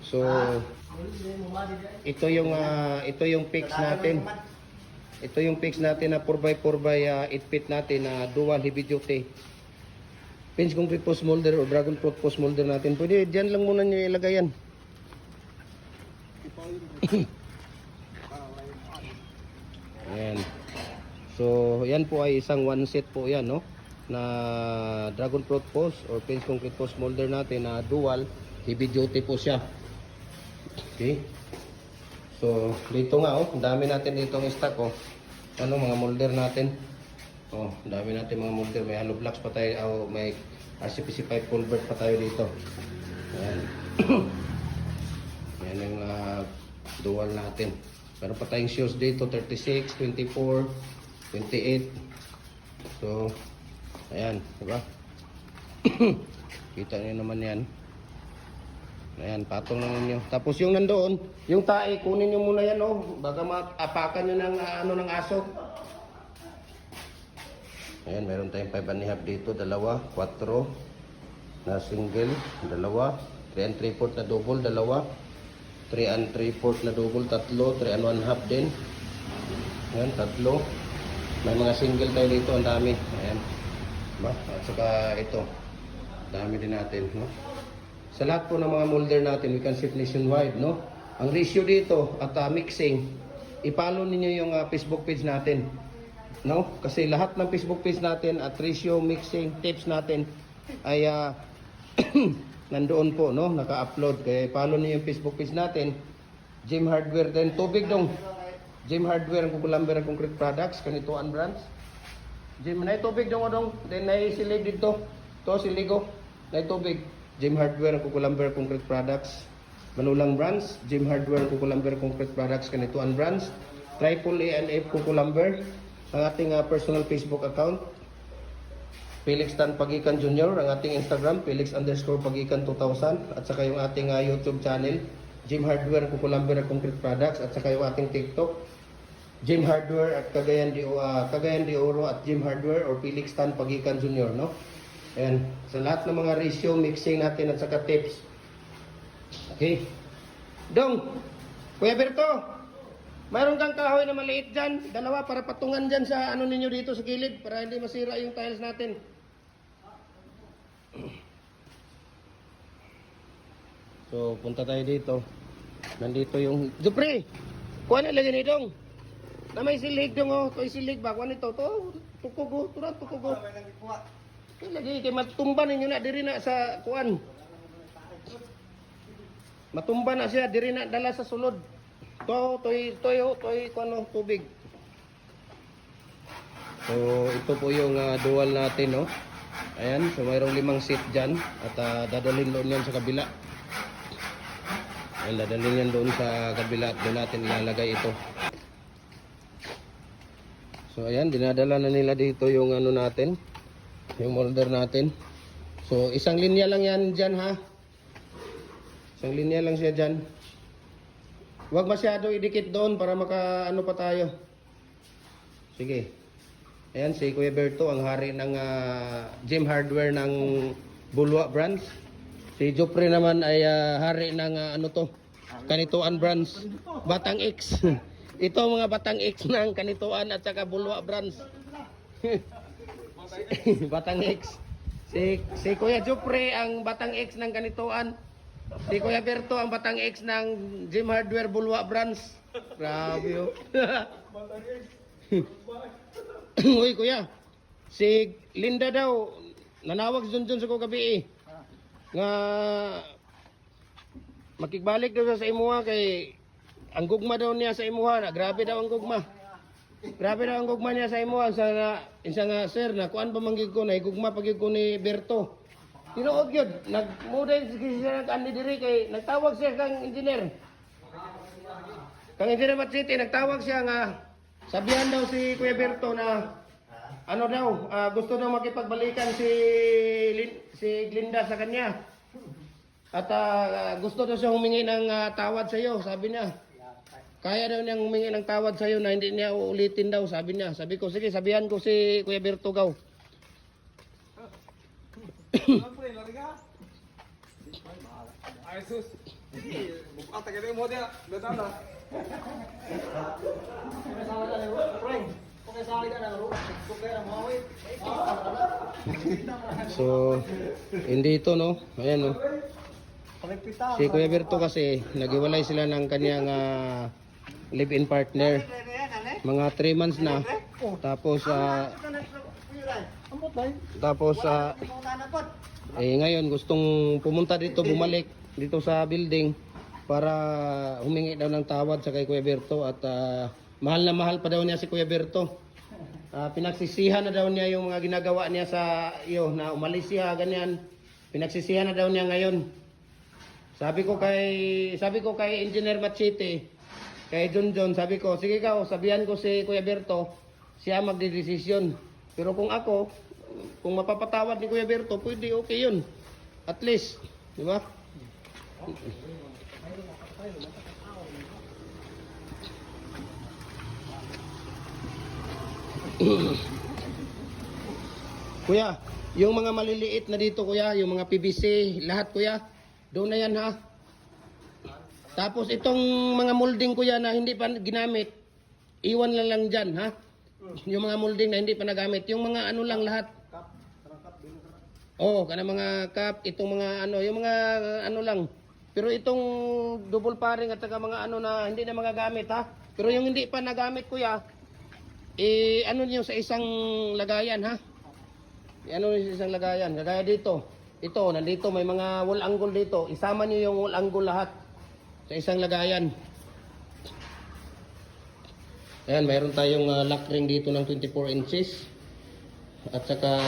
So ito yung fix natin. Ito yung fix natin na 4x4 by 8 feet natin na dual heavy duty. Pinch concrete post molder o dragon fruit post molder natin. Pwede diyan lang muna niyo ilagay yan. Ayan. So yan po ay isang one set po yan, no, na dragon fruit post or pinch concrete post molder natin na dual heavy duty po siya. Okay. So dito nga, oh, ang dami natin dito ng stock, oh. Ano, mga molder natin. Oh, ang dami natin mga molder. May hollow blocks pa tayo, oh, may RCPC pipe culvert pa tayo dito. Ayan. Yan yung dual natin. Meron pa tayong shoes dito, 36, 24, 28. So, ayan, diba? Kita niyo naman yan. Ayan, patong na ninyo. Tapos yung nandoon, yung tae, kunin nyo muna yan, oh. Baga maapakan nyo ng, ng aso. Ayan, meron tayong 5.5 dito, dalawa, 4 na single, dalawa, 3 and 3/4 na double, dalawa, 3 and 3/4 na double, tatlo, 3 and 1/2 din. Ayan, tatlo. May mga single tayo dito, ang dami. Ayan. Diba? At saka ito, dami din natin, no? Sa lahat po ng mga molder natin, we can ship nationwide, no? Ang ratio dito at mixing, i-follow ninyo yung Facebook page natin, no? Kasi lahat ng Facebook page natin at ratio, mixing, tips natin ay nandoon po, no? Naka-upload. Kaya i-follow niyo yung Facebook page natin. Jim Hardware din. Tubig dong. Jim Hardware, ang kukulamber ang concrete products, kanituan brands. Jim, na tubig dong o dong. Then na silid dito. To siligo. Na tubig. Jim Hardware, Kukulamber Concrete Products, Manulang Brands, Jim Hardware, Kukulamber Concrete Products, Kanituan Brands, Triple A and F Kukulamber, ang ating personal Facebook account, Felix Tan Pagikan Jr., ang ating Instagram, Felix_Pagikan 2000, at saka yung ating YouTube channel, Jim Hardware, Kukulamber Concrete Products, at saka yung ating TikTok, Jim Hardware at Cagayan de Oro at Jim Hardware or Felix Tan Pagikan Jr., no? Ayan, sa lahat ng mga ratio, mixing natin at saka tips. Okay. Dong, Kuya Berto, mayroon kang kahoy na maliit dyan, dalawa para patungan dyan sa ano ninyo dito sa gilid para hindi masira yung tiles natin. So, punta tayo dito. Nandito yung... Dupre! Kuha na lagi ni Dong. Na may silig dong, oh. Ito yung silig ba? Kuha nito. Ito, tukugo. Ito na, tukugo. Lagi kay matumba ninyo na diri na sa kuan. Matumba na siya diri na dala sa sulod. Toy kuno tubig. So ito po yung dual natin, no. Ayan, so mayroong 5 seat diyan at dadalhin doon yan sa kabila. Ayan, dadalhin yan doon sa kabila at doon natin ilalagay ito. So ayan, dinadala na nila dito yung ano natin. Yung molder natin. So, isang linya lang yan dyan, ha? Isang linya lang siya dyan. Huwag masyado idikit doon para maka ano pa tayo. Sige. Ayan, si Kuya Berto, ang hari ng Jim Hardware ng Bulwa Brands. Si Jopre naman ay hari ng ano to, Kanituan Brands. Batang X. Ito mga Batang X ng Kanituan at saka Bulwa Brands. Batang X. Si Kuya Jopre ang Batang X ng Kanituan. Si Kuya Berto ang Batang X ng Jim Hardware Bulwa Brands. Grabe, oh. Batang X. Uy, Kuya. Si Linda daw nanawag dun sa ko gabi, nga makigbalik daw sa imuha kay ang gugma daw niya sa imuha na grabe daw ang gugma. Grabe daw ang gugma niya sa imuha isa nga sir na kuan pa manggig ko na gugma pagig ko ni Berto. Tinuod gyud nagmuday siya nag-ani diri kay nagtawag siya kang engineer. Kang engineer City nagtawag siya nga sabihan daw si Kuya Berto na ano daw gusto daw makipagbalikan si Glinda sa kanya. At gusto daw siya humingi ng tawad sa iyo, sabi niya. Kaya daw niyang humingi ng tawad sa iyo na hindi niya uulitin daw, sabi niya. Sabi ko, sige, sabihan ko si Kuya Berto gaw. Buka tagay mo dia. Betul lah. So, hindi ito, no? Ayan, no? Si Kuya Berto kasi, naghiwalay sila ng kanyang live-in partner. Mga 3 months na. Tapos, ngayon gustong pumunta dito, bumalik dito sa building para humingi daw ng tawad sa kay Kuya Berto at mahal na mahal pa daw niya si Kuya Berto. Pinagsisihan na daw niya yung mga ginagawa niya sa iyo na umalis siya ganyan. Pinagsisihan na daw niya ngayon. Sabi ko kay Engineer Machete, kay John, sabi ko, sige ka, sabihan ko si Kuya Berto, siya magdedesisyon. Pero kung ako, kung mapapatawad ni Kuya Berto, pwede, okay yun. At least, di ba? Kuya, yung mga maliliit na dito kuya, yung mga PVC, lahat kuya, doon na yan ha. Tapos itong mga molding kuya na hindi pa ginamit, iwan lang dyan ha. Yung mga molding na hindi pa nagamit, yung mga ano lang lahat. Oh, kana mga cup, itong mga ano, yung mga ano lang. Pero itong double paring at saka mga ano na hindi na magagamit ha. Pero yung hindi pa nagamit kuya, ano niyo sa isang lagayan ha. Ano niyo sa isang lagayan, kagaya dito. Ito, nandito may mga wall angle dito. Isama niyo yung wall angle lahat sa isang lagayan. Ayan, mayroon tayong lock ring dito ng 24 inches. At saka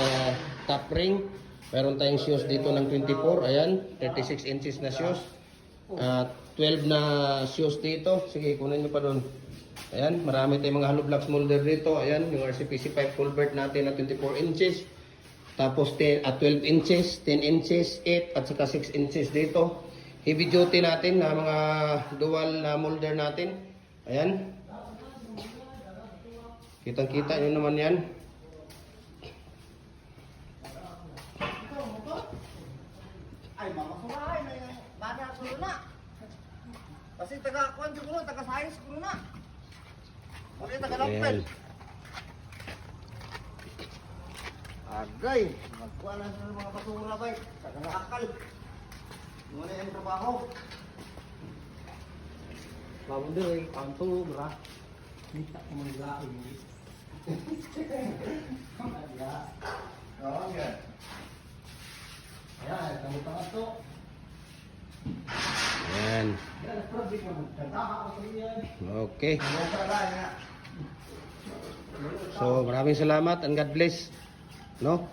top ring. Mayroon tayong shoes dito ng 24. Ayan, 36 inches na shoes. 12 na shoes dito. Sige, kunin nyo pa doon. Ayan, marami tayong mga hollow blocks molder dito. Ayan, yung RCPC 5 culvert natin na 24 inches. Tapos 12 inches, 10 inches, 8 at saka 6 inches dito. Heavy duty natin na mga dual na molder natin. Ayan. Kitang-kita nyo naman yan. Ay, makasumahay na yung bada ko na. Kasi taga-kuhan ko na, taga-science ko na. Kasi taga-lampel. Agay, magkuha na sa mga basura ba? Taga-nakakal. Muna yung trabaho. Lawan deh, kanto berah. Minta mengelak ini. Oo, yan. Ya, kamu tahu tuh. Ayan. Okay. So, maraming salamat and God bless. No?